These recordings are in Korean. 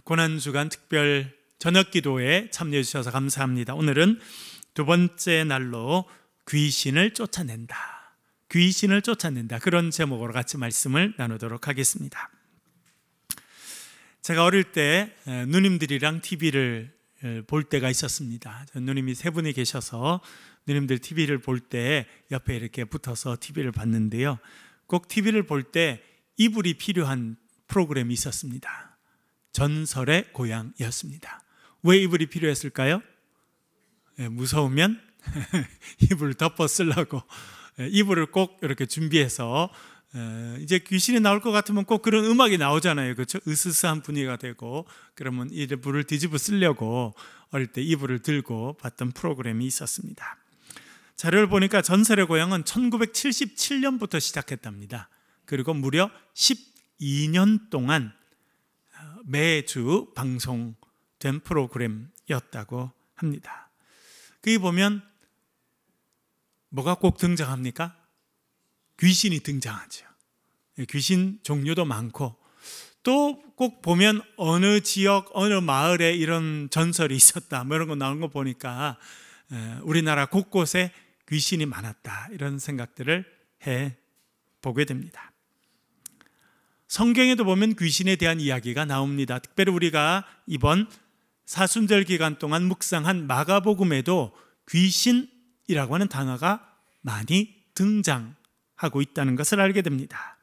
고난주간 특별 저녁기도에 참여해 주셔서 감사합니다. 오늘은 두 번째 날로 귀신을 쫓아낸다, 귀신을 쫓아낸다, 그런 제목으로 같이 말씀을 나누도록 하겠습니다. 제가 어릴 때 누님들이랑 TV를 볼 때가 있었습니다. 누님이 세 분이 계셔서 누님들 TV를 볼 때 옆에 이렇게 붙어서 TV를 봤는데요, 꼭 TV를 볼 때 이불이 필요한 프로그램이 있었습니다. 전설의 고향이었습니다. 왜 이불이 필요했을까요? 무서우면 이불을 덮어 쓰려고 이불을 꼭 이렇게 준비해서, 이제 귀신이 나올 것 같으면 꼭 그런 음악이 나오잖아요, 그렇죠? 으스스한 분위기가 되고, 그러면 이불을 뒤집어 쓰려고 어릴 때 이불을 들고 봤던 프로그램이 있었습니다. 자료를 보니까 전설의 고향은 1977년부터 시작했답니다. 그리고 무려 12년 동안 매주 방송된 프로그램이었다고 합니다. 거기 보면 뭐가 꼭 등장합니까? 귀신이 등장하죠. 귀신 종류도 많고, 또 꼭 보면 어느 지역, 어느 마을에 이런 전설이 있었다, 뭐 이런 거 나오는 거 보니까 우리나라 곳곳에 귀신이 많았다, 이런 생각들을 해보게 됩니다. 성경에도 보면 귀신에 대한 이야기가 나옵니다. 특별히 우리가 이번 사순절 기간 동안 묵상한 마가복음에도 귀신이라고 하는 단어가 많이 등장하고 있다는 것을 알게 됩니다.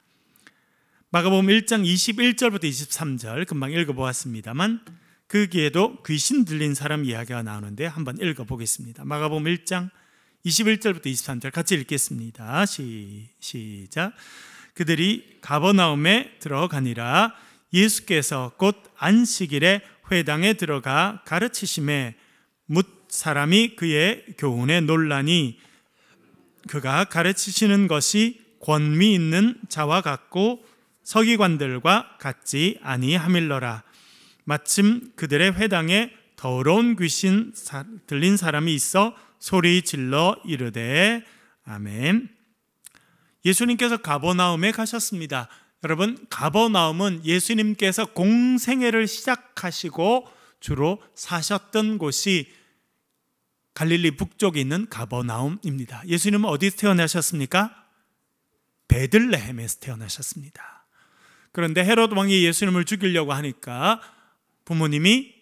마가복음 1장 21절부터 23절 금방 읽어보았습니다만, 거기에도 귀신 들린 사람 이야기가 나오는데 한번 읽어보겠습니다. 마가복음 1장 21절부터 23절 같이 읽겠습니다. 시작. 그들이 가버나움에 들어가니라. 예수께서 곧 안식일에 회당에 들어가 가르치심에 뭇 사람이 그의 교훈에 놀라니 그가 가르치시는 것이 권위 있는 자와 같고 서기관들과 같지 아니함일러라. 마침 그들의 회당에 더러운 귀신 들린 사람이 있어 소리 질러 이르되 아멘. 예수님께서 가버나움에 가셨습니다. 여러분, 가버나움은 예수님께서 공생애를 시작하시고 주로 사셨던 곳이 갈릴리 북쪽에 있는 가버나움입니다. 예수님은 어디서 태어나셨습니까? 베들레헴에서 태어나셨습니다. 그런데 헤롯 왕이 예수님을 죽이려고 하니까 부모님이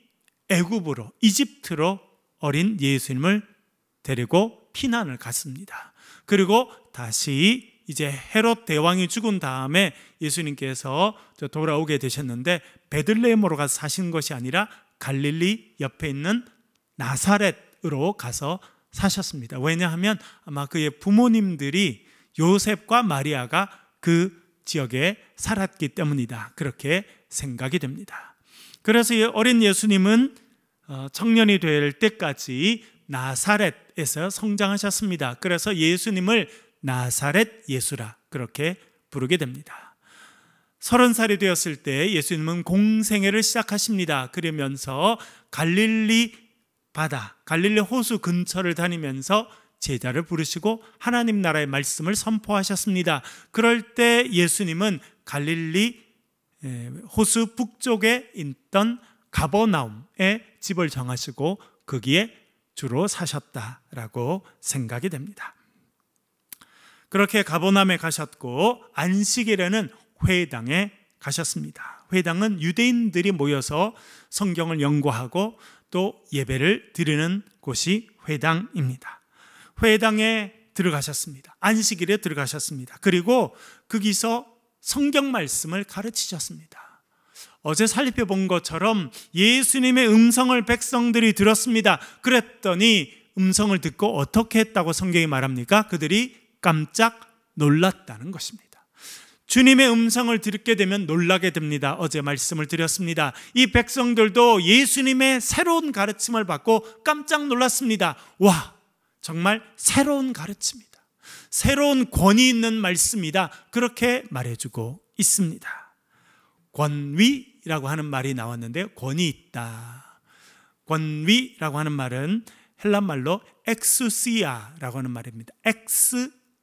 애굽으로, 이집트로 어린 예수님을 데리고 피난을 갔습니다. 그리고 다시 이제 헤롯 대왕이 죽은 다음에 예수님께서 돌아오게 되셨는데, 베들레헴으로 가서 사신 것이 아니라 갈릴리 옆에 있는 나사렛으로 가서 사셨습니다. 왜냐하면 아마 그의 부모님들이 요셉과 마리아가 그 지역에 살았기 때문이다, 그렇게 생각이 됩니다. 그래서 어린 예수님은 청년이 될 때까지 나사렛에서 성장하셨습니다. 그래서 예수님을 나사렛 예수라 그렇게 부르게 됩니다. 30살이 되었을 때 예수님은 공생애를 시작하십니다. 그러면서 갈릴리 바다, 갈릴리 호수 근처를 다니면서 제자를 부르시고 하나님 나라의 말씀을 선포하셨습니다. 그럴 때 예수님은 갈릴리 호수 북쪽에 있던 가버나움에 집을 정하시고 거기에 주로 사셨다라고 생각이 됩니다. 그렇게 가버나움에 가셨고 안식일에는 회당에 가셨습니다. 회당은 유대인들이 모여서 성경을 연구하고 또 예배를 드리는 곳이 회당입니다. 회당에 들어가셨습니다. 안식일에 들어가셨습니다. 그리고 거기서 성경 말씀을 가르치셨습니다. 어제 살펴본 것처럼 예수님의 음성을 백성들이 들었습니다. 그랬더니 음성을 듣고 어떻게 했다고 성경이 말합니까? 그들이 깜짝 놀랐다는 것입니다. 주님의 음성을 듣게 되면 놀라게 됩니다. 어제 말씀을 드렸습니다. 이 백성들도 예수님의 새로운 가르침을 받고 깜짝 놀랐습니다. 와, 정말 새로운 가르침이다, 새로운 권위 있는 말씀이다, 그렇게 말해주고 있습니다. 권위라고 하는 말이 나왔는데요, 권위 있다. 권위라고 하는 말은 헬란말로 엑수시아라고 하는 말입니다.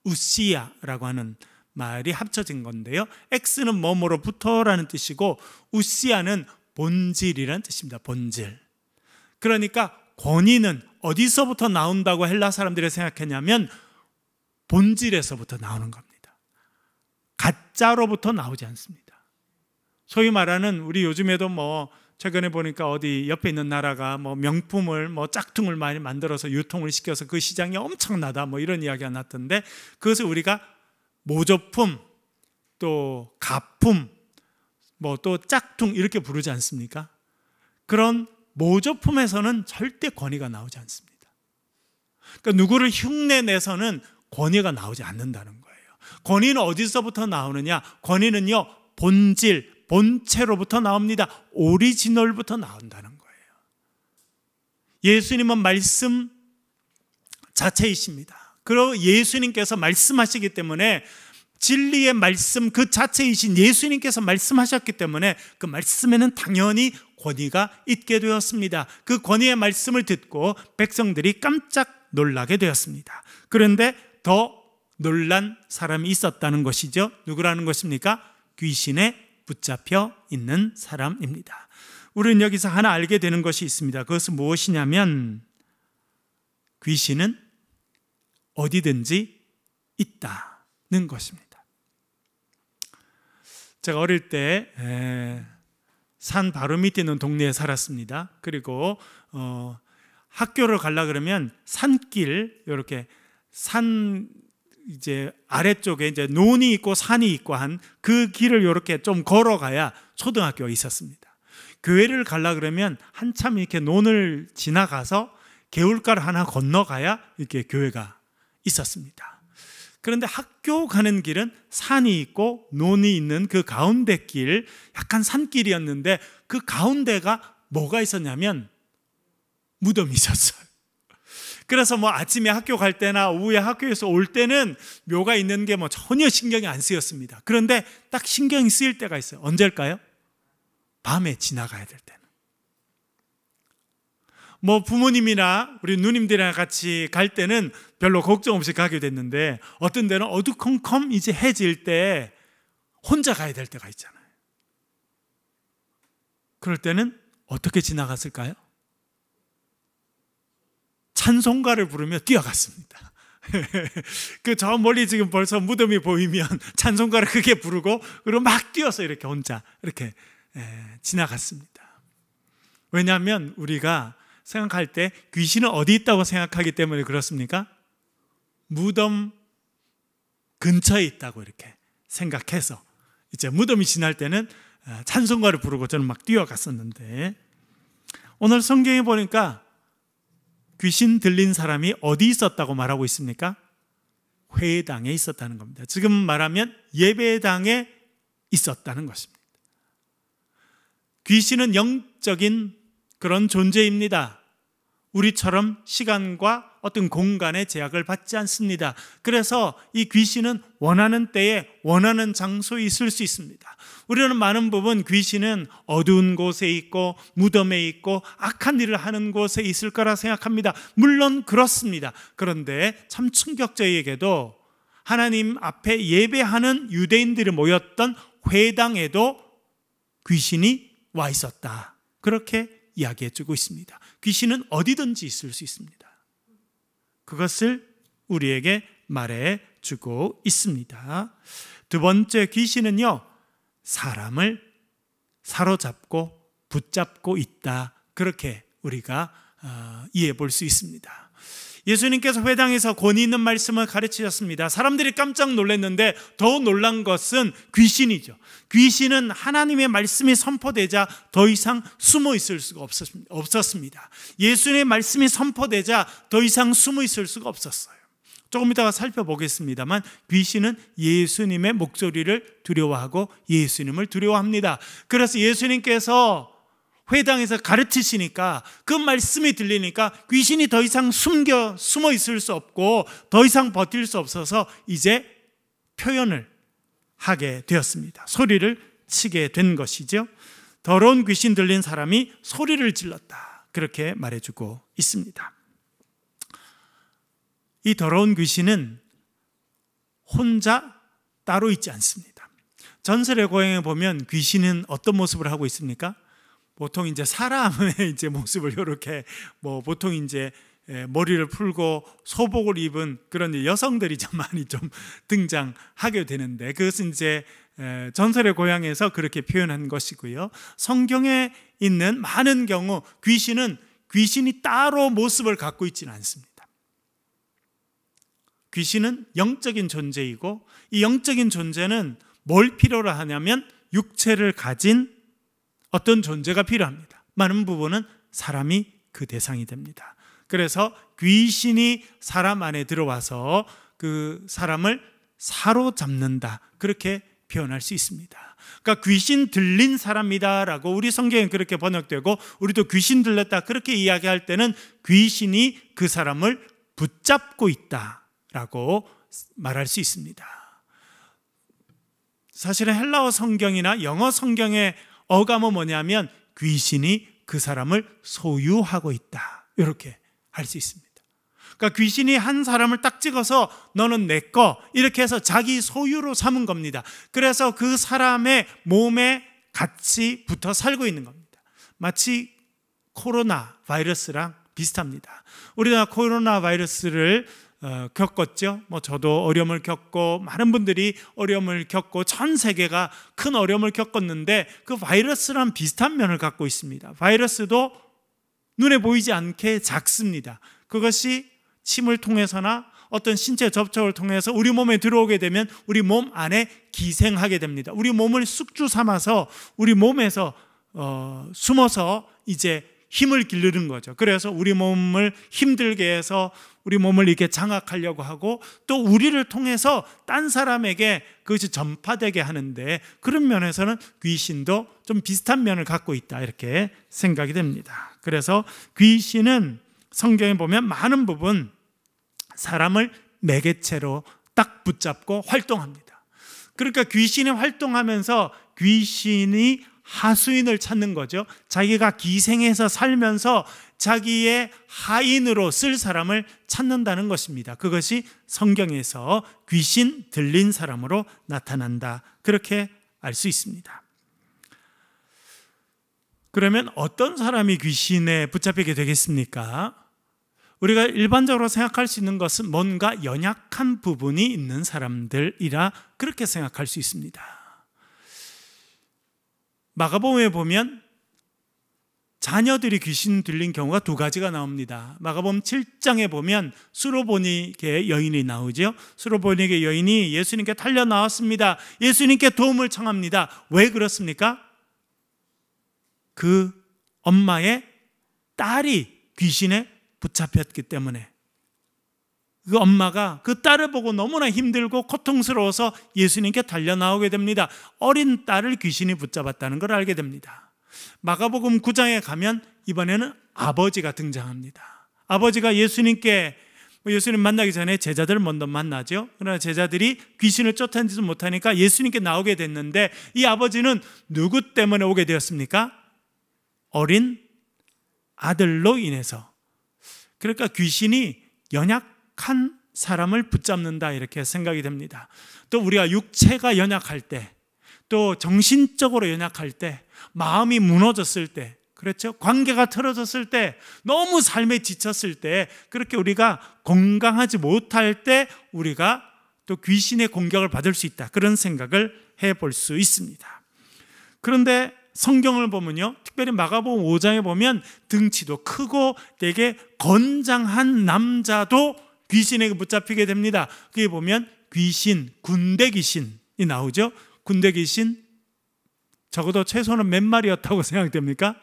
엑스우시아라고 하는 말이 합쳐진 건데요, 엑스는 뭐뭐로부터라는 뜻이고 우시아는 본질이란 뜻입니다. 본질. 그러니까 권위는 어디서부터 나온다고 헬라 사람들이 생각했냐면 본질에서부터 나오는 겁니다. 가짜로부터 나오지 않습니다. 소위 말하는, 우리 요즘에도 최근에 보니까 어디 옆에 있는 나라가 명품을 짝퉁을 많이 만들어서 유통을 시켜서 그 시장이 엄청나다 이런 이야기가 났던데, 그것을 우리가 모조품, 또 가품, 또 짝퉁 이렇게 부르지 않습니까? 그런 모조품에서는 절대 권위가 나오지 않습니다. 그러니까 누구를 흉내내서는 권위가 나오지 않는다는 거예요. 권위는 어디서부터 나오느냐? 권위는요, 본질, 본체로부터 나옵니다. 오리지널부터 나온다는 거예요. 예수님은 말씀 자체이십니다. 그리고 예수님께서 말씀하시기 때문에, 진리의 말씀 그 자체이신 예수님께서 말씀하셨기 때문에 그 말씀에는 당연히 권위가 있게 되었습니다. 그 권위의 말씀을 듣고 백성들이 깜짝 놀라게 되었습니다. 그런데 더 놀란 사람이 있었다는 것이죠. 누구라는 것입니까? 귀신에 붙잡혀 있는 사람입니다. 우리는 여기서 하나 알게 되는 것이 있습니다. 그것은 무엇이냐면, 귀신은 어디든지 있다는 것입니다. 제가 어릴 때 산 바로 밑에 있는 동네에 살았습니다. 그리고 학교를 가려고 그러면 산길, 이렇게 산 이제 아래쪽에 이제 논이 있고 산이 있고 한 그 길을 이렇게 좀 걸어가야 초등학교가 있었습니다. 교회를 가려고 그러면 한참 이렇게 논을 지나가서 개울가를 하나 건너가야 이렇게 교회가 있었습니다. 그런데 학교 가는 길은 산이 있고 논이 있는 그 가운데 길, 약간 산길이었는데 그 가운데가 뭐가 있었냐면 무덤이 있었어요. 그래서 아침에 학교 갈 때나 오후에 학교에서 올 때는 묘가 있는 게 전혀 신경이 안 쓰였습니다. 그런데 딱 신경이 쓰일 때가 있어요. 언제일까요? 밤에 지나가야 될 때는. 부모님이나 우리 누님들이랑 같이 갈 때는 별로 걱정 없이 가게 됐는데, 어떤 데는 어두컴컴 이제 해질 때 혼자 가야 될 때가 있잖아요. 그럴 때는 어떻게 지나갔을까요? 찬송가를 부르며 뛰어갔습니다. 저 멀리 지금 벌써 무덤이 보이면 찬송가를 크게 부르고, 그리고 막 뛰어서 이렇게 혼자 이렇게 지나갔습니다. 왜냐하면 우리가 생각할 때 귀신은 어디 있다고 생각하기 때문에 그렇습니까? 무덤 근처에 있다고 이렇게 생각해서 이제 무덤이 지날 때는 찬송가를 부르고 저는 막 뛰어갔었는데, 오늘 성경에 보니까 귀신 들린 사람이 어디 있었다고 말하고 있습니까? 회당에 있었다는 겁니다. 지금 말하면 예배당에 있었다는 것입니다. 귀신은 영적인 그런 존재입니다. 우리처럼 시간과 어떤 공간의 제약을 받지 않습니다. 그래서 이 귀신은 원하는 때에 원하는 장소에 있을 수 있습니다. 우리는 많은 부분 귀신은 어두운 곳에 있고 무덤에 있고 악한 일을 하는 곳에 있을 거라 생각합니다. 물론 그렇습니다. 그런데 참 충격적이게도 하나님 앞에 예배하는 유대인들이 모였던 회당에도 귀신이 와 있었다. 그렇게 이야기해주고 있습니다. 귀신은 어디든지 있을 수 있습니다. 그것을 우리에게 말해주고 있습니다. 두 번째, 귀신은요, 사람을 사로잡고 붙잡고 있다. 그렇게 우리가 이해해 볼 수 있습니다. 예수님께서 회당에서 권위 있는 말씀을 가르치셨습니다. 사람들이 깜짝 놀랐는데 더 놀란 것은 귀신이죠. 귀신은 하나님의 말씀이 선포되자 더 이상 숨어 있을 수가 없었습니다. 예수님의 말씀이 선포되자 더 이상 숨어 있을 수가 없었어요. 조금 이따가 살펴보겠습니다만 귀신은 예수님의 목소리를 두려워하고 예수님을 두려워합니다. 그래서 예수님께서 회당에서 가르치시니까 그 말씀이 들리니까 귀신이 더 이상 숨어 있을 수 없고 더 이상 버틸 수 없어서 이제 표현을 하게 되었습니다. 소리를 치게 된 것이죠. 더러운 귀신 들린 사람이 소리를 질렀다. 그렇게 말해주고 있습니다. 이 더러운 귀신은 혼자 따로 있지 않습니다. 전설의 고향에 보면 귀신은 어떤 모습을 하고 있습니까? 보통 이제 사람의 이제 모습을 이렇게 뭐 보통 이제 머리를 풀고 소복을 입은 그런 여성들이 좀 많이 좀 등장하게 되는데, 그것은 이제 전설의 고향에서 그렇게 표현한 것이고요. 성경에 있는 많은 경우 귀신이 따로 모습을 갖고 있지는 않습니다. 귀신은 영적인 존재이고, 이 영적인 존재는 뭘 필요로 하냐면 육체를 가진 어떤 존재가 필요합니다. 많은 부분은 사람이 그 대상이 됩니다. 그래서 귀신이 사람 안에 들어와서 그 사람을 사로잡는다, 그렇게 표현할 수 있습니다. 그러니까 귀신 들린 사람이다라고 우리 성경에 그렇게 번역되고, 우리도 귀신 들렸다 그렇게 이야기할 때는 귀신이 그 사람을 붙잡고 있다라고 말할 수 있습니다. 사실은 헬라어 성경이나 영어 성경의 어감은 뭐냐면 귀신이 그 사람을 소유하고 있다, 이렇게 할 수 있습니다. 그러니까 귀신이 한 사람을 딱 찍어서 너는 내 거, 이렇게 해서 자기 소유로 삼은 겁니다. 그래서 그 사람의 몸에 같이 붙어 살고 있는 겁니다. 마치 코로나 바이러스랑 비슷합니다. 우리가 코로나 바이러스를 겪었죠. 뭐 저도 어려움을 겪고 많은 분들이 어려움을 겪고 전 세계가 큰 어려움을 겪었는데, 그 바이러스랑 비슷한 면을 갖고 있습니다. 바이러스도 눈에 보이지 않게 작습니다. 그것이 침을 통해서나 어떤 신체 접촉을 통해서 우리 몸에 들어오게 되면 우리 몸 안에 기생하게 됩니다. 우리 몸을 숙주 삼아서 우리 몸에서 숨어서 이제 힘을 기르는 거죠. 그래서 우리 몸을 힘들게 해서 우리 몸을 이렇게 장악하려고 하고, 또 우리를 통해서 딴 사람에게 그것이 전파되게 하는데, 그런 면에서는 귀신도 좀 비슷한 면을 갖고 있다, 이렇게 생각이 됩니다. 그래서 귀신은 성경에 보면 많은 부분 사람을 매개체로 딱 붙잡고 활동합니다. 그러니까 귀신이 활동하면서 귀신이 하수인을 찾는 거죠. 자기가 기생해서 살면서 자기의 하인으로 쓸 사람을 찾는다는 것입니다. 그것이 성경에서 귀신 들린 사람으로 나타난다, 그렇게 알 수 있습니다. 그러면 어떤 사람이 귀신에 붙잡히게 되겠습니까? 우리가 일반적으로 생각할 수 있는 것은 뭔가 연약한 부분이 있는 사람들이라 그렇게 생각할 수 있습니다. 마가복음에 보면 자녀들이 귀신 들린 경우가 두 가지가 나옵니다. 마가복음 7장에 보면 수로보니게 여인이 나오죠. 수로보니게 여인이 예수님께 달려 나왔습니다. 예수님께 도움을 청합니다. 왜 그렇습니까? 그 엄마의 딸이 귀신에 붙잡혔기 때문에, 그 엄마가 그 딸을 보고 너무나 힘들고 고통스러워서 예수님께 달려 나오게 됩니다. 어린 딸을 귀신이 붙잡았다는 걸 알게 됩니다. 마가복음 9장에 가면 이번에는 아버지가 등장합니다. 아버지가 예수님 만나기 전에 제자들을 먼저 만나죠. 그러나 제자들이 귀신을 쫓아내지 못하니까 예수님께 나오게 됐는데, 이 아버지는 누구 때문에 오게 되었습니까? 어린 아들로 인해서. 그러니까 귀신이 연약한 사람을 붙잡는다, 이렇게 생각이 됩니다. 또 우리가 육체가 연약할 때, 또 정신적으로 연약할 때, 마음이 무너졌을 때, 그렇죠? 관계가 틀어졌을 때, 너무 삶에 지쳤을 때, 그렇게 우리가 건강하지 못할 때 우리가 또 귀신의 공격을 받을 수 있다, 그런 생각을 해볼 수 있습니다. 그런데 성경을 보면요, 특별히 마가복음 5장에 보면 등치도 크고 되게 건장한 남자도 귀신에게 붙잡히게 됩니다. 거기 보면 군대 귀신이 나오죠. 군대 귀신, 적어도 최소는 몇 마리였다고 생각됩니까?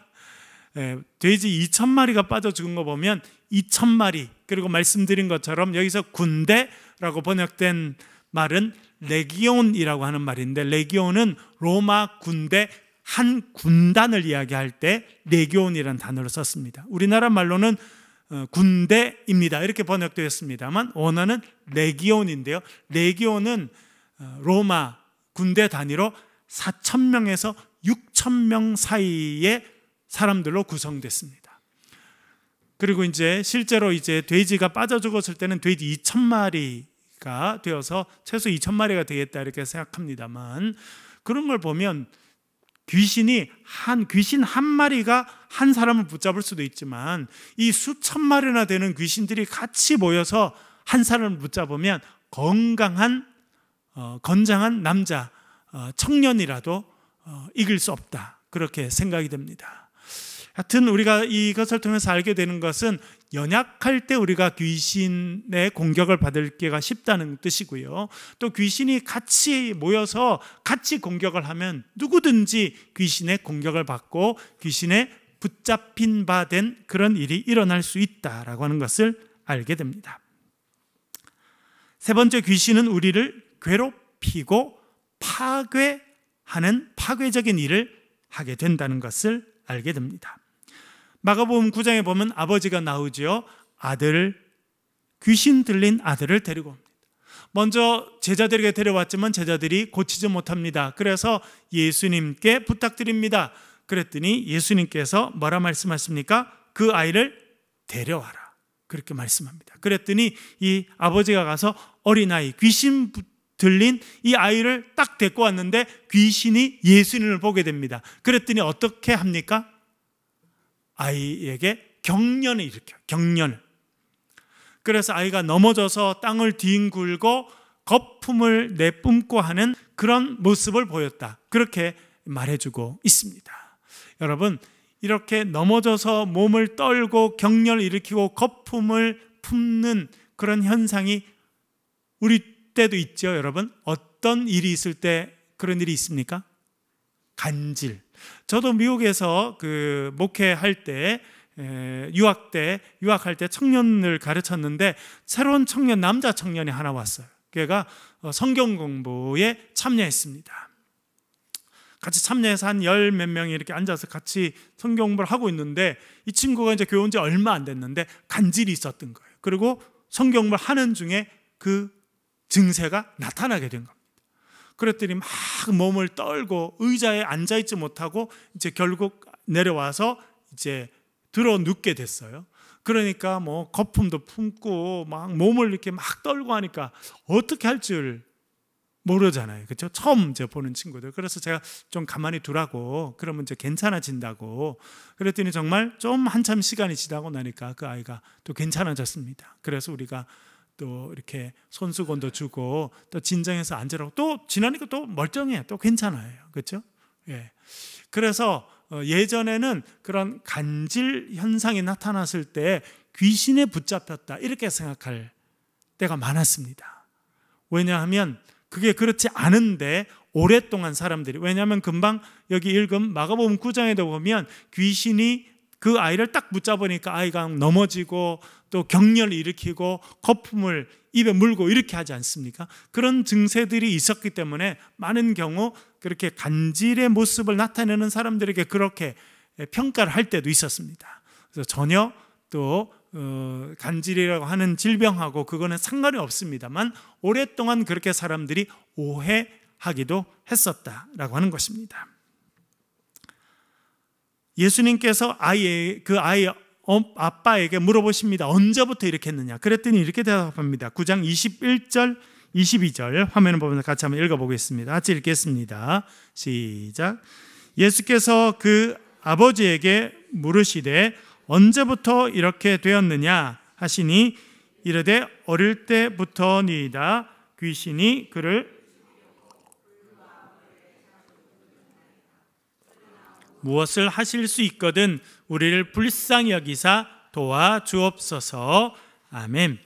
돼지 2,000마리가 빠져 죽은 거 보면 2,000마리, 그리고 말씀드린 것처럼 여기서 군대라고 번역된 말은 레기온이라고 하는 말인데, 레기온은 로마 군대 한 군단을 이야기할 때 레기온이라는 단어를 썼습니다. 우리나라 말로는 군대입니다, 이렇게 번역되었습니다만 원어는 레기온인데요, 레기온은 로마 군대 단위로 4,000명에서 6,000명 사이의 사람들로 구성됐습니다. 그리고 이제 실제로 이제 돼지가 빠져 죽었을 때는 돼지 2,000마리가 되어서 최소 2,000마리가 되겠다, 이렇게 생각합니다만, 그런 걸 보면 귀신 한 마리가 한 사람을 붙잡을 수도 있지만 이 수천 마리나 되는 귀신들이 같이 모여서 한 사람을 붙잡으면 건장한 남자 청년이라도 이길 수 없다, 그렇게 생각이 됩니다. 하여튼 우리가 이것을 통해서 알게 되는 것은 연약할 때 우리가 귀신의 공격을 받을 기가 쉽다는 뜻이고요. 또 귀신이 같이 모여서 같이 공격을 하면 누구든지 귀신의 공격을 받고 귀신에 붙잡힌 바 된 그런 일이 일어날 수 있다라고 하는 것을 알게 됩니다. 세 번째, 귀신은 우리를 괴롭히고 파괴하는 파괴적인 일을 하게 된다는 것을 알게 됩니다. 마가복음 9장에 보면 아버지가 나오죠. 귀신 들린 아들을 데리고 옵니다. 먼저 제자들에게 데려왔지만 제자들이 고치지 못합니다. 그래서 예수님께 부탁드립니다. 그랬더니 예수님께서 뭐라 말씀하십니까? 그 아이를 데려와라, 그렇게 말씀합니다. 그랬더니 이 아버지가 가서 어린아이, 귀신 들린 이 아이를 딱 데리고 왔는데 귀신이 예수님을 보게 됩니다. 그랬더니 어떻게 합니까? 아이에게 경련을 일으켜요. 경련을. 그래서 아이가 넘어져서 땅을 뒹굴고 거품을 내뿜고 하는 그런 모습을 보였다, 그렇게 말해주고 있습니다. 여러분, 이렇게 넘어져서 몸을 떨고 경련을 일으키고 거품을 품는 그런 현상이 우리 때도 있죠. 여러분, 어떤 일이 있을 때 그런 일이 있습니까? 간질. 저도 미국에서 목회할 때, 유학할 때 청년을 가르쳤는데 새로운 남자 청년이 하나 왔어요. 걔가 성경 공부에 참여했습니다. 같이 참여해서 한 열 몇 명이 이렇게 앉아서 같이 성경 공부를 하고 있는데 이 친구가 이제 교회 온 지 얼마 안 됐는데 간질이 있었던 거예요. 그리고 성경 공부를 하는 중에 그 증세가 나타나게 된 겁니다. 그랬더니 막 몸을 떨고 의자에 앉아있지 못하고 이제 결국 내려와서 이제 들어 눕게 됐어요. 그러니까 뭐 거품도 품고 막 몸을 이렇게 막 떨고 하니까 어떻게 할 줄 모르잖아요. 그렇죠? 처음 이제 보는 친구들. 그래서 제가 좀 가만히 두라고, 그러면 이제 괜찮아진다고 그랬더니 정말 좀 한참 시간이 지나고 나니까 그 아이가 또 괜찮아졌습니다. 그래서 우리가 또 이렇게 손수건도 주고 또 진정해서 앉으라고, 또 지나니까 또 멀쩡해요. 또 괜찮아요. 그렇죠? 예. 그래서 예전에는 그런 간질 현상이 나타났을 때 귀신에 붙잡혔다, 이렇게 생각할 때가 많았습니다. 왜냐하면 그게 그렇지 않은데 오랫동안 사람들이, 왜냐하면 금방 여기 읽은 마가복음 9장에도 보면 귀신이 그 아이를 딱 붙잡으니까 아이가 넘어지고 또 경련을 일으키고 거품을 입에 물고 이렇게 하지 않습니까? 그런 증세들이 있었기 때문에 많은 경우 그렇게 간질의 모습을 나타내는 사람들에게 그렇게 평가를 할 때도 있었습니다. 그래서 전혀 또 간질이라고 하는 질병하고 그거는 상관이 없습니다만 오랫동안 그렇게 사람들이 오해하기도 했었다라고 하는 것입니다. 예수님께서 그 아이 아빠에게 물어보십니다. 언제부터 이렇게 했느냐? 그랬더니 이렇게 대답합니다. 9장 21절 22절 화면을 보면서 같이 한번 읽어보겠습니다. 같이 읽겠습니다. 시작. 예수께서 그 아버지에게 물으시되 언제부터 이렇게 되었느냐 하시니 이르되 어릴 때부터니이다. 귀신이 그를 무엇을 하실 수 있거든 우리를 불쌍히 여기사 도와주옵소서. 아멘.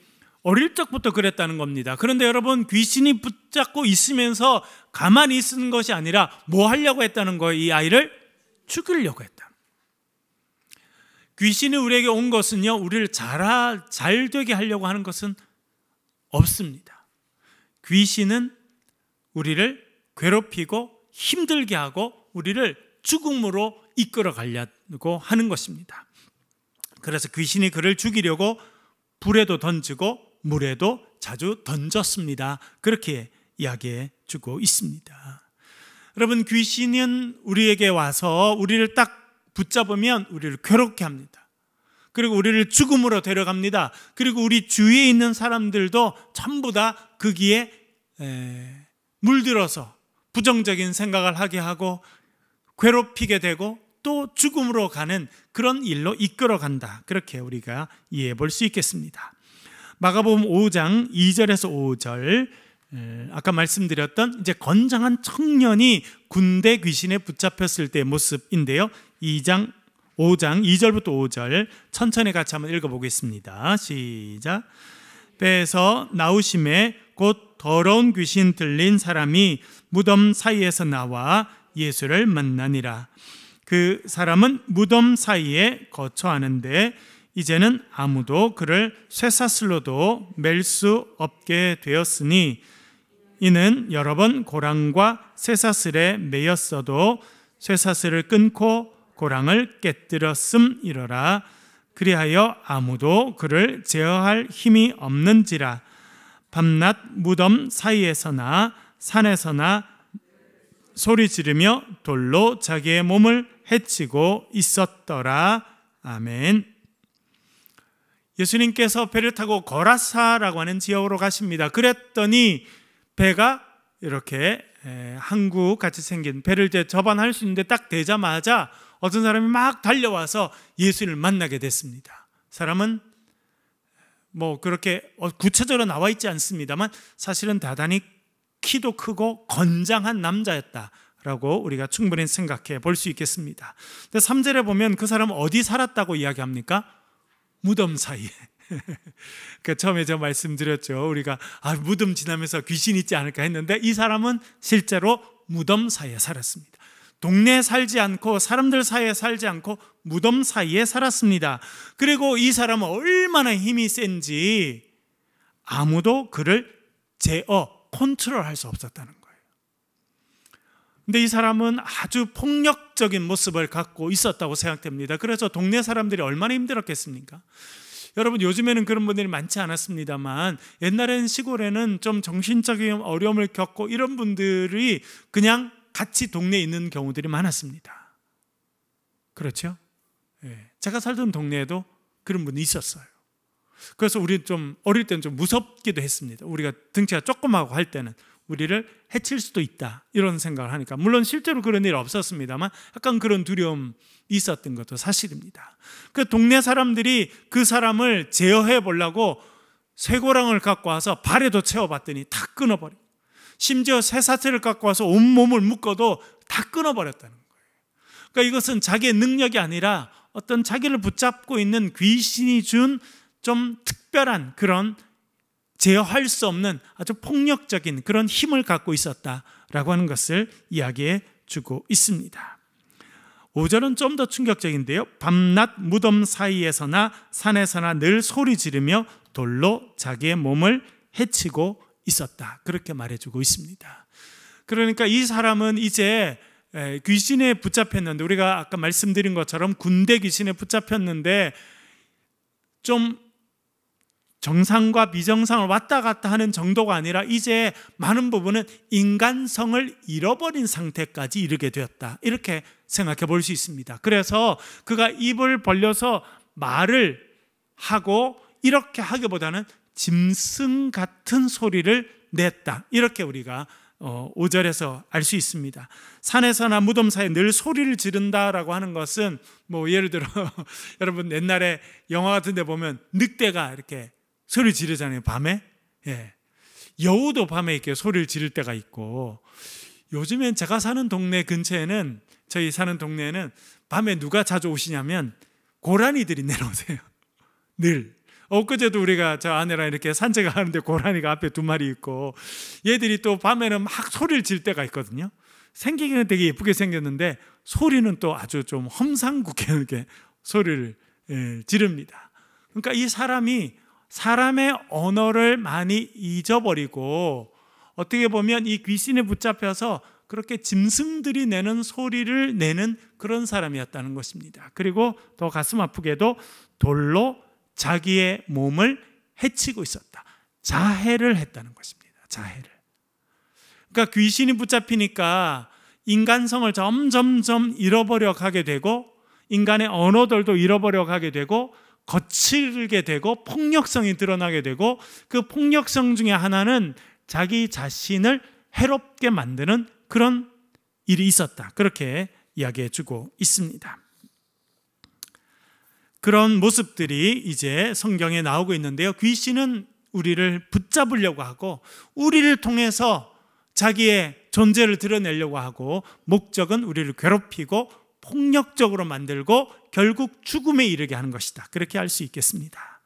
어릴 적부터 그랬다는 겁니다. 그런데 여러분, 귀신이 붙잡고 있으면서 가만히 있는 것이 아니라 뭐 하려고 했다는 거예요? 이 아이를 죽이려고 했다. 귀신이 우리에게 온 것은요, 우리를 잘 되게 하려고 하는 것은 없습니다. 귀신은 우리를 괴롭히고 힘들게 하고 우리를 죽음으로 이끌어 가려고 하는 것입니다. 그래서 귀신이 그를 죽이려고 불에도 던지고 물에도 자주 던졌습니다. 그렇게 이야기해 주고 있습니다. 여러분, 귀신은 우리에게 와서 우리를 딱 붙잡으면 우리를 괴롭게 합니다. 그리고 우리를 죽음으로 데려갑니다. 그리고 우리 주위에 있는 사람들도 전부 다 거기에 물들어서 부정적인 생각을 하게 하고 괴롭히게 되고 또 죽음으로 가는 그런 일로 이끌어간다. 그렇게 우리가 이해해 볼 수 있겠습니다. 마가복음 5장 2절에서 5절, 아까 말씀드렸던 이제 건장한 청년이 군대 귀신에 붙잡혔을 때의 모습인데요. 5장 2절부터 5절 천천히 같이 한번 읽어보겠습니다. 시작. 배에서 나오심에 곧 더러운 귀신 들린 사람이 무덤 사이에서 나와 예수를 만나니라. 그 사람은 무덤 사이에 거처하는데 이제는 아무도 그를 쇠사슬로도 맬 수 없게 되었으니 이는 여러 번 고랑과 쇠사슬에 매였어도 쇠사슬을 끊고 고랑을 깨뜨렸음이러라. 그리하여 아무도 그를 제어할 힘이 없는지라. 밤낮 무덤 사이에서나 산에서나 소리 지르며 돌로 자기의 몸을 해치고 있었더라. 아멘. 예수님께서 배를 타고 거라사라고 하는 지역으로 가십니다. 그랬더니 배가 이렇게 항구 같이 생긴 배를 이제 접안할 수 있는데 딱 되자마자 어떤 사람이 막 달려와서 예수를 만나게 됐습니다. 사람은 뭐 그렇게 구체적으로 나와 있지 않습니다만 사실은 대단히 키도 크고 건장한 남자였다라고 우리가 충분히 생각해 볼 수 있겠습니다. 근데 3절에 보면 그 사람은 어디 살았다고 이야기합니까? 무덤 사이에. 그러니까 처음에 제가 말씀드렸죠. 우리가 무덤 지나면서 귀신 있지 않을까 했는데 이 사람은 실제로 무덤 사이에 살았습니다. 동네에 살지 않고 사람들 사이에 살지 않고 무덤 사이에 살았습니다. 그리고 이 사람은 얼마나 힘이 센지 아무도 그를 컨트롤할 수 없었다는 거예요. 근데 이 사람은 아주 폭력적인 모습을 갖고 있었다고 생각됩니다. 그래서 동네 사람들이 얼마나 힘들었겠습니까? 여러분, 요즘에는 그런 분들이 많지 않았습니다만 옛날에는 시골에는 좀 정신적인 어려움을 겪고 이런 분들이 그냥 같이 동네에 있는 경우들이 많았습니다. 그렇죠? 제가 살던 동네에도 그런 분이 있었어요. 그래서 우리 좀 어릴 때는 좀 무섭기도 했습니다. 우리가 등치가 조그마하고 할 때는 우리를 해칠 수도 있다 이런 생각을 하니까, 물론 실제로 그런 일 없었습니다만 약간 그런 두려움이 있었던 것도 사실입니다. 그 동네 사람들이 그 사람을 제어해 보려고 쇠고랑을 갖고 와서 발에도 채워봤더니 다 끊어버려. 심지어 쇠사슬을 갖고 와서 온몸을 묶어도 다 끊어버렸다는 거예요. 그러니까 이것은 자기의 능력이 아니라 어떤 자기를 붙잡고 있는 귀신이 준 좀 특별한 그런 제어할 수 없는 아주 폭력적인 그런 힘을 갖고 있었다라고 하는 것을 이야기해 주고 있습니다. 5절은 좀 더 충격적인데요. 밤낮 무덤 사이에서나 산에서나 늘 소리 지르며 돌로 자기의 몸을 해치고 있었다. 그렇게 말해주고 있습니다. 그러니까 이 사람은 이제 귀신에 붙잡혔는데, 우리가 아까 말씀드린 것처럼 군대 귀신에 붙잡혔는데 좀 정상과 비정상을 왔다 갔다 하는 정도가 아니라 이제 많은 부분은 인간성을 잃어버린 상태까지 이르게 되었다, 이렇게 생각해 볼 수 있습니다. 그래서 그가 입을 벌려서 말을 하고 이렇게 하기보다는 짐승 같은 소리를 냈다, 이렇게 우리가 5절에서 알 수 있습니다. 산에서나 무덤 사이에 늘 소리를 지른다라고 하는 것은 뭐 예를 들어 여러분 옛날에 영화 같은 데 보면 늑대가 이렇게 소리 지르잖아요, 밤에. 여우도 밤에 이렇게 소리를 지를 때가 있고, 요즘엔 제가 사는 동네 근처에는, 저희 사는 동네에는 밤에 누가 자주 오시냐면 고라니들이 내려오세요. 늘. 엊그제도 우리가 저 아내랑 이렇게 산책을 하는데 고라니가 앞에 2마리 있고, 얘들이 또 밤에는 막 소리를 질 때가 있거든요. 생기기는 되게 예쁘게 생겼는데 소리는 또 아주 좀 험상궂게 이렇게 소리를 지릅니다. 그러니까 이 사람이 사람의 언어를 많이 잊어버리고, 어떻게 보면 이 귀신에 붙잡혀서 그렇게 짐승들이 내는 소리를 내는 그런 사람이었다는 것입니다. 그리고 더 가슴 아프게도 돌로 자기의 몸을 해치고 있었다. 자해를 했다는 것입니다. 자해를. 그러니까 귀신이 붙잡히니까 인간성을 점점점 잃어버려 가게 되고, 인간의 언어들도 잃어버려 가게 되고, 거칠게 되고 폭력성이 드러나게 되고, 그 폭력성 중에 하나는 자기 자신을 해롭게 만드는 그런 일이 있었다, 그렇게 이야기해 주고 있습니다. 그런 모습들이 이제 성경에 나오고 있는데요. 귀신은 우리를 붙잡으려고 하고 우리를 통해서 자기의 존재를 드러내려고 하고 목적은 우리를 괴롭히고 폭력적으로 만들고 결국 죽음에 이르게 하는 것이다. 그렇게 할 수 있겠습니다.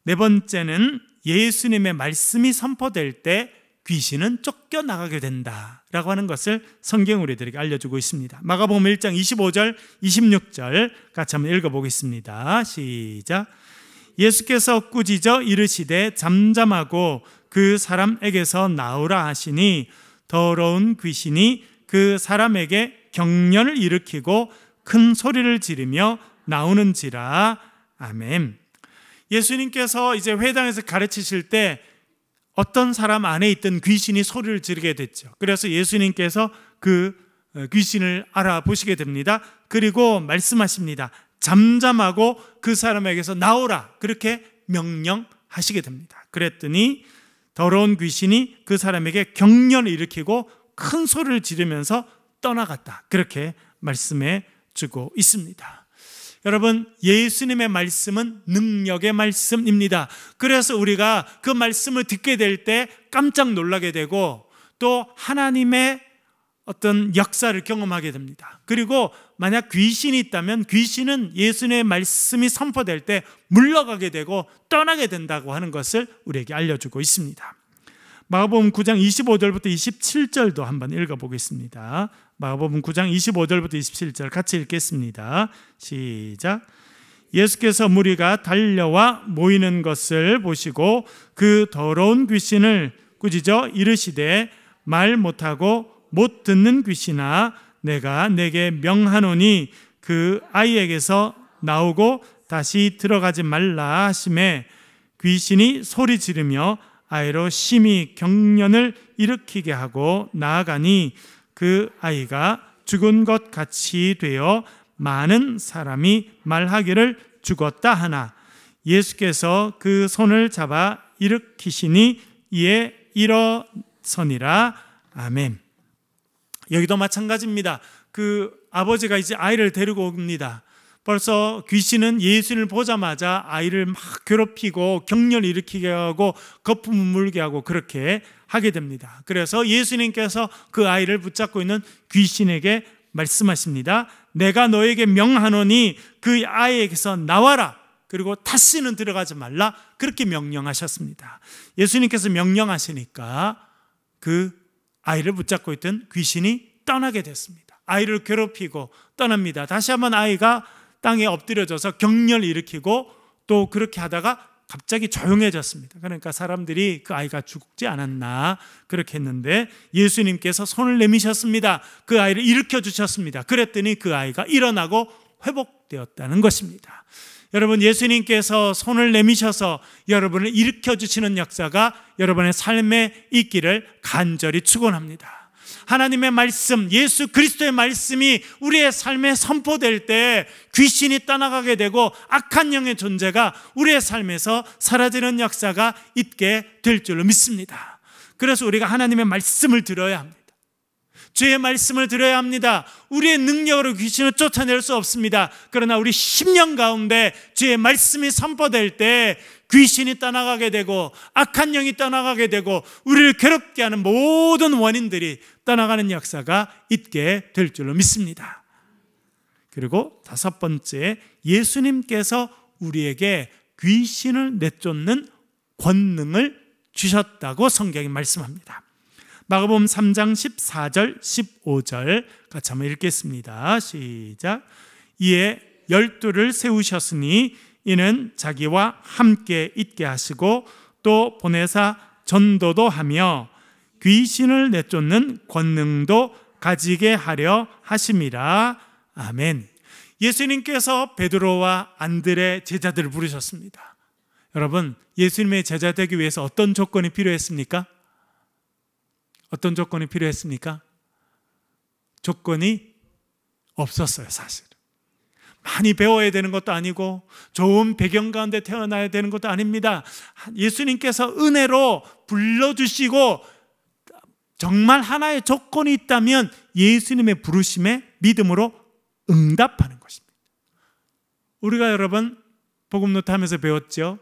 네 번째는 예수님의 말씀이 선포될 때 귀신은 쫓겨나가게 된다라고 하는 것을 성경 우리들에게 알려주고 있습니다. 마가복음 1장 25절 26절 같이 한번 읽어보겠습니다. 시작. 예수께서 꾸짖어 이르시되 잠잠하고 그 사람에게서 나오라 하시니 더러운 귀신이 그 사람에게 경련을 일으키고 큰 소리를 지르며 나오는지라. 아멘. 예수님께서 이제 회당에서 가르치실 때 어떤 사람 안에 있던 귀신이 소리를 지르게 됐죠. 그래서 예수님께서 그 귀신을 알아보시게 됩니다. 그리고 말씀하십니다. 잠잠하고 그 사람에게서 나오라. 그렇게 명령하시게 됩니다. 그랬더니 더러운 귀신이 그 사람에게 경련을 일으키고 큰 소리를 지르면서 떠나갔다. 그렇게 말씀해 주고 있습니다. 여러분, 예수님의 말씀은 능력의 말씀입니다. 그래서 우리가 그 말씀을 듣게 될 때 깜짝 놀라게 되고 또 하나님의 어떤 역사를 경험하게 됩니다. 그리고 만약 귀신이 있다면 귀신은 예수님의 말씀이 선포될 때 물러가게 되고 떠나게 된다고 하는 것을 우리에게 알려주고 있습니다. 마가복음 9장 25절부터 27절도 한번 읽어보겠습니다. 마가복음 9장 25절부터 27절 같이 읽겠습니다. 시작. 예수께서 무리가 달려와 모이는 것을 보시고 그 더러운 귀신을 꾸짖어 이르시되 말 못하고 못 듣는 귀신아 내가 내게 명하노니 그 아이에게서 나오고 다시 들어가지 말라 하시매 귀신이 소리 지르며 아이로 심히 경련을 일으키게 하고 나아가니 그 아이가 죽은 것 같이 되어 많은 사람이 말하기를 죽었다 하나 예수께서 그 손을 잡아 일으키시니 이에 일어서니라. 아멘. 여기도 마찬가지입니다. 그 아버지가 이제 아이를 데리고 옵니다. 벌써 귀신은 예수님을 보자마자 아이를 막 괴롭히고 경련을 일으키게 하고 거품을 물게 하고 그렇게 하게 됩니다. 그래서 예수님께서 그 아이를 붙잡고 있는 귀신에게 말씀하십니다. 내가 너에게 명하노니 그 아이에게서 나와라. 그리고 다시는 들어가지 말라. 그렇게 명령하셨습니다. 예수님께서 명령하시니까 그 아이를 붙잡고 있던 귀신이 떠나게 됐습니다. 아이를 괴롭히고 떠납니다. 다시 한번 아이가 땅에 엎드려져서 경련을 일으키고 또 그렇게 하다가 갑자기 조용해졌습니다. 그러니까 사람들이 그 아이가 죽지 않았나 그렇게 했는데 예수님께서 손을 내미셨습니다. 그 아이를 일으켜 주셨습니다. 그랬더니 그 아이가 일어나고 회복되었다는 것입니다. 여러분, 예수님께서 손을 내미셔서 여러분을 일으켜 주시는 역사가 여러분의 삶에 있기를 간절히 축원합니다. 하나님의 말씀, 예수 그리스도의 말씀이 우리의 삶에 선포될 때 귀신이 떠나가게 되고 악한 영의 존재가 우리의 삶에서 사라지는 역사가 있게 될 줄로 믿습니다. 그래서 우리가 하나님의 말씀을 들어야 합니다. 주의 말씀을 들어야 합니다. 우리의 능력으로 귀신을 쫓아낼 수 없습니다. 그러나 우리 심령 가운데 주의 말씀이 선포될 때 귀신이 떠나가게 되고 악한 영이 떠나가게 되고 우리를 괴롭게 하는 모든 원인들이 떠나가는 역사가 있게 될 줄로 믿습니다. 그리고 다섯 번째, 예수님께서 우리에게 귀신을 내쫓는 권능을 주셨다고 성경이 말씀합니다. 마가복음 3장 14절 15절 같이 한번 읽겠습니다. 시작. 이에 12를 세우셨으니 이는 자기와 함께 있게 하시고 또 보내사 전도도 하며 귀신을 내쫓는 권능도 가지게 하려 하심이라. 아멘. 예수님께서 베드로와 안드레 제자들을 부르셨습니다. 여러분, 예수님의 제자 되기 위해서 어떤 조건이 필요했습니까? 어떤 조건이 필요했습니까? 조건이 없었어요, 사실. 많이 배워야 되는 것도 아니고 좋은 배경 가운데 태어나야 되는 것도 아닙니다. 예수님께서 은혜로 불러주시고 정말 하나의 조건이 있다면 예수님의 부르심에 믿음으로 응답하는 것입니다. 우리가 여러분 복음노트 하면서 배웠죠.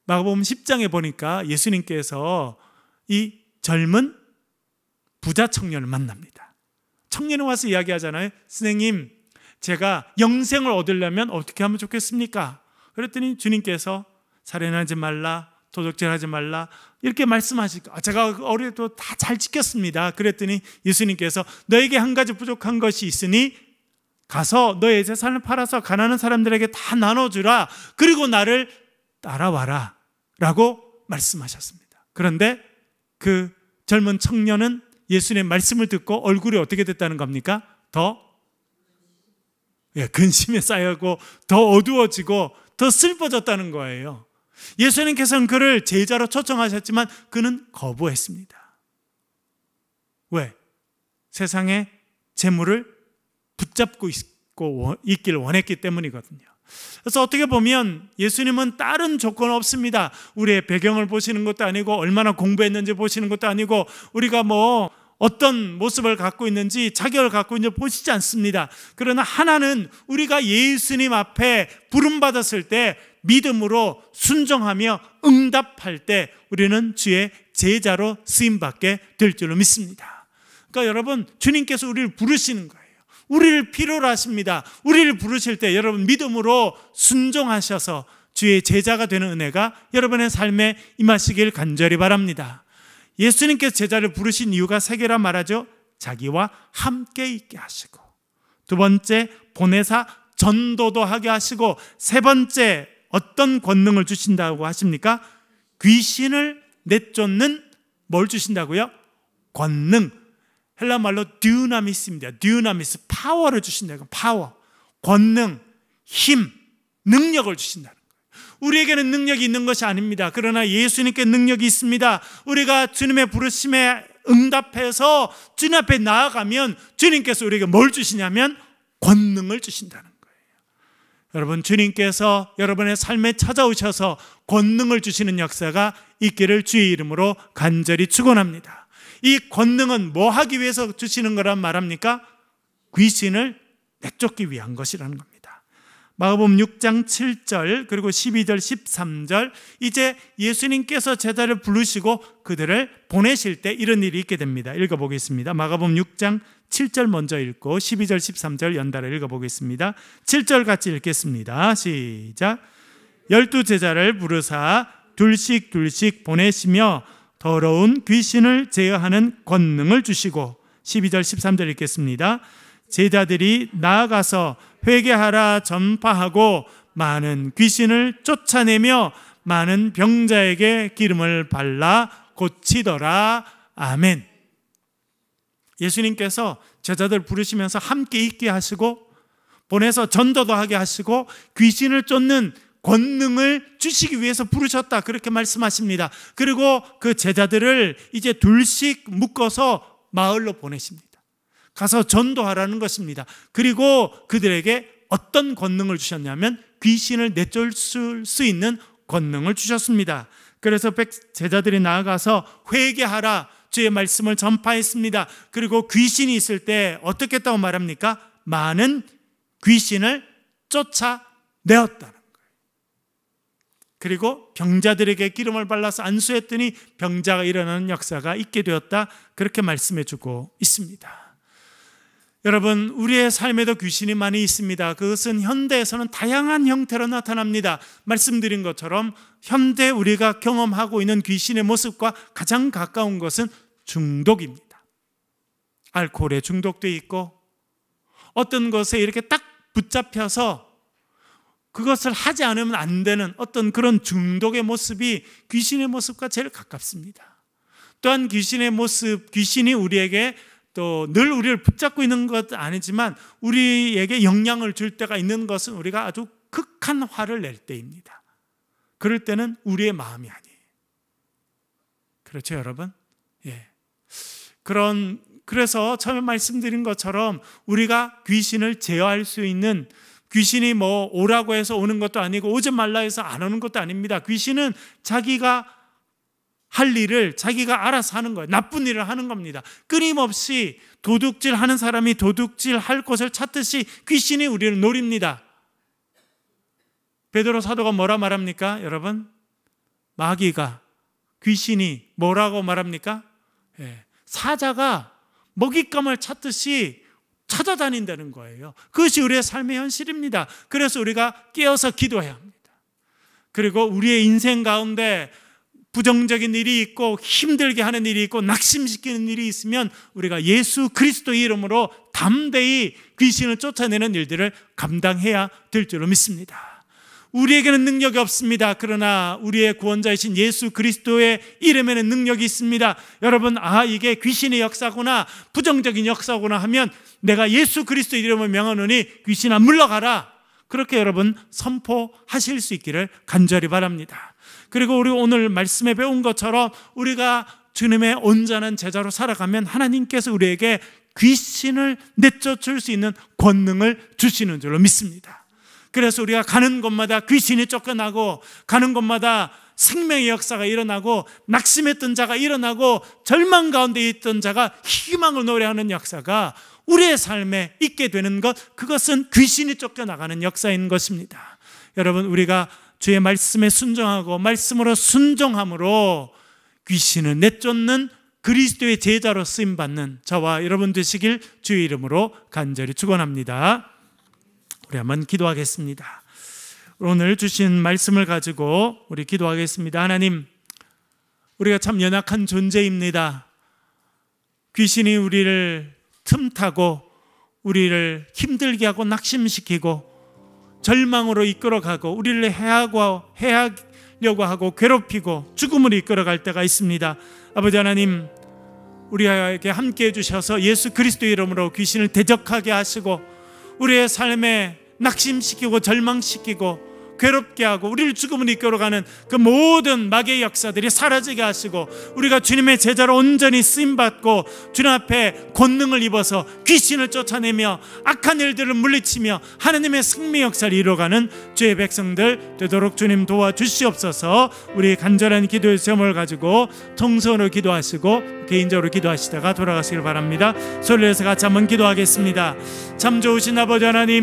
마가복음 10장에 보니까 예수님께서 이 젊은 부자 청년을 만납니다. 청년이 와서 이야기하잖아요. 선생님, 제가 영생을 얻으려면 어떻게 하면 좋겠습니까? 그랬더니 주님께서 살인하지 말라, 도적질하지 말라 이렇게 말씀하시니까 제가 어릴 때 다 잘 지켰습니다. 그랬더니 예수님께서 너에게 한 가지 부족한 것이 있으니 가서 너의 재산을 팔아서 가난한 사람들에게 다 나눠주라. 그리고 나를 따라와라 라고 말씀하셨습니다. 그런데 그 젊은 청년은 예수님의 말씀을 듣고 얼굴이 어떻게 됐다는 겁니까? 더 근심에 쌓이고 더 어두워지고 더 슬퍼졌다는 거예요. 예수님께서는 그를 제자로 초청하셨지만 그는 거부했습니다. 왜? 세상의 재물을 붙잡고 있기를 원했기 때문이거든요. 그래서 어떻게 보면 예수님은 다른 조건 없습니다. 우리의 배경을 보시는 것도 아니고 얼마나 공부했는지 보시는 것도 아니고 우리가 어떤 모습을 갖고 있는지 자격을 갖고 있는지 보시지 않습니다. 그러나 하나는 우리가 예수님 앞에 부름받았을 때 믿음으로 순종하며 응답할 때 우리는 주의 제자로 쓰임받게 될 줄로 믿습니다. 그러니까 여러분, 주님께서 우리를 부르시는 거예요. 우리를 필요로 하십니다. 우리를 부르실 때 여러분 믿음으로 순종하셔서 주의 제자가 되는 은혜가 여러분의 삶에 임하시길 간절히 바랍니다. 예수님께서 제자를 부르신 이유가 세 개라 말하죠. 자기와 함께 있게 하시고, 두 번째 보내사 전도도 하게 하시고, 세 번째 어떤 권능을 주신다고 하십니까? 귀신을 내쫓는 뭘 주신다고요? 권능. 헬라 말로 듀나미스입니다. 듀나미스, 파워를 주신다고. 파워, 권능, 힘, 능력을 주신다는 거예요. 우리에게는 능력이 있는 것이 아닙니다. 그러나 예수님께 능력이 있습니다. 우리가 주님의 부르심에 응답해서 주님 앞에 나아가면 주님께서 우리에게 뭘 주시냐면 권능을 주신다는 거예요. 여러분, 주님께서 여러분의 삶에 찾아오셔서 권능을 주시는 역사가 있기를 주의 이름으로 간절히 축원합니다. 이 권능은 뭐 하기 위해서 주시는 거란 말합니까? 귀신을 내쫓기 위한 것이라는 겁니다. 마가복음 6장 7절 그리고 12절 13절, 이제 예수님께서 제자를 부르시고 그들을 보내실 때 이런 일이 있게 됩니다. 읽어보겠습니다. 마가복음 6장 7절 먼저 읽고 12절 13절 연달아 읽어보겠습니다. 7절 같이 읽겠습니다. 시작. 12 제자를 부르사 둘씩 둘씩 보내시며 더러운 귀신을 제어하는 권능을 주시고, 12절 13절 읽겠습니다. 제자들이 나아가서 회개하라 전파하고 많은 귀신을 쫓아내며 많은 병자에게 기름을 발라 고치더라. 아멘. 예수님께서 제자들 부르시면서 함께 있게 하시고 보내서 전도도 하게 하시고 귀신을 쫓는 권능을 주시기 위해서 부르셨다, 그렇게 말씀하십니다. 그리고 그 제자들을 이제 둘씩 묶어서 마을로 보내십니다. 가서 전도하라는 것입니다. 그리고 그들에게 어떤 권능을 주셨냐면 귀신을 내쫓을 수 있는 권능을 주셨습니다. 그래서 제자들이 나아가서 회개하라, 주의 말씀을 전파했습니다. 그리고 귀신이 있을 때 어떻게 했다고 말합니까? 많은 귀신을 쫓아내었다는. 그리고 병자들에게 기름을 발라서 안수했더니 병자가 일어나는 역사가 있게 되었다, 그렇게 말씀해 주고 있습니다. 여러분, 우리의 삶에도 귀신이 많이 있습니다. 그것은 현대에서는 다양한 형태로 나타납니다. 말씀드린 것처럼 현대 우리가 경험하고 있는 귀신의 모습과 가장 가까운 것은 중독입니다. 알코올에 중독되어 있고 어떤 것에 이렇게 딱 붙잡혀서 그것을 하지 않으면 안 되는 어떤 그런 중독의 모습이 귀신의 모습과 제일 가깝습니다. 또한 귀신의 모습, 귀신이 우리에게 또 늘 우리를 붙잡고 있는 것 아니지만 우리에게 영향을 줄 때가 있는 것은 우리가 아주 극한 화를 낼 때입니다. 그럴 때는 우리의 마음이 아니에요. 그렇죠, 여러분? 예. 그래서 처음에 말씀드린 것처럼 우리가 귀신을 제어할 수 있는, 귀신이 오라고 해서 오는 것도 아니고 오지 말라 해서 안 오는 것도 아닙니다. 귀신은 자기가 할 일을 자기가 알아서 하는 거예요. 나쁜 일을 하는 겁니다. 끊임없이 도둑질 하는 사람이 도둑질 할 곳을 찾듯이 귀신이 우리를 노립니다. 베드로 사도가 뭐라 말합니까? 여러분, 마귀가, 귀신이 뭐라고 말합니까? 사자가 먹잇감을 찾듯이 찾아다닌다는 거예요. 그것이 우리의 삶의 현실입니다. 그래서 우리가 깨어서 기도해야 합니다. 그리고 우리의 인생 가운데 부정적인 일이 있고 힘들게 하는 일이 있고 낙심시키는 일이 있으면 우리가 예수 그리스도의 이름으로 담대히 귀신을 쫓아내는 일들을 감당해야 될 줄로 믿습니다. 우리에게는 능력이 없습니다. 그러나 우리의 구원자이신 예수 그리스도의 이름에는 능력이 있습니다. 여러분, 이게 귀신의 역사구나, 부정적인 역사구나 하면 내가 예수 그리스도의 이름을 명하노니 귀신아 물러가라, 그렇게 여러분 선포하실 수 있기를 간절히 바랍니다. 그리고 우리 오늘 말씀에 배운 것처럼 우리가 주님의 온전한 제자로 살아가면 하나님께서 우리에게 귀신을 내쫓을 수 있는 권능을 주시는 줄로 믿습니다. 그래서 우리가 가는 곳마다 귀신이 쫓겨나고, 가는 곳마다 생명의 역사가 일어나고, 낙심했던 자가 일어나고, 절망 가운데 있던 자가 희망을 노래하는 역사가 우리의 삶에 있게 되는 것, 그것은 귀신이 쫓겨나가는 역사인 것입니다. 여러분, 우리가 주의 말씀에 순종하고 말씀으로 순종함으로 귀신을 내쫓는 그리스도의 제자로 쓰임받는 저와 여러분 되시길 주의 이름으로 간절히 축원합니다. 우리 한번 기도하겠습니다. 오늘 주신 말씀을 가지고 우리 기도하겠습니다. 하나님, 우리가 참 연약한 존재입니다. 귀신이 우리를 틈타고 우리를 힘들게 하고 낙심시키고 절망으로 이끌어가고 우리를 해하려고 하고 괴롭히고 죽음으로 이끌어갈 때가 있습니다. 아버지 하나님, 우리에게 함께 해주셔서 예수 그리스도의 이름으로 귀신을 대적하게 하시고 우리의 삶에 낙심시키고 절망시키고 괴롭게 하고 우리를 죽음으로 이끌어가는 그 모든 마귀의 역사들이 사라지게 하시고 우리가 주님의 제자로 온전히 쓰임받고 주님 앞에 권능을 입어서 귀신을 쫓아내며 악한 일들을 물리치며 하나님의 승리 역사를 이루어가는 주의 백성들 되도록 주님 도와주시옵소서. 우리 간절한 기도의 제목을 가지고 통성으로 기도하시고 개인적으로 기도하시다가 돌아가시길 바랍니다. 소리를 내서 같이 한번 기도하겠습니다. 참 좋으신 아버지 하나님,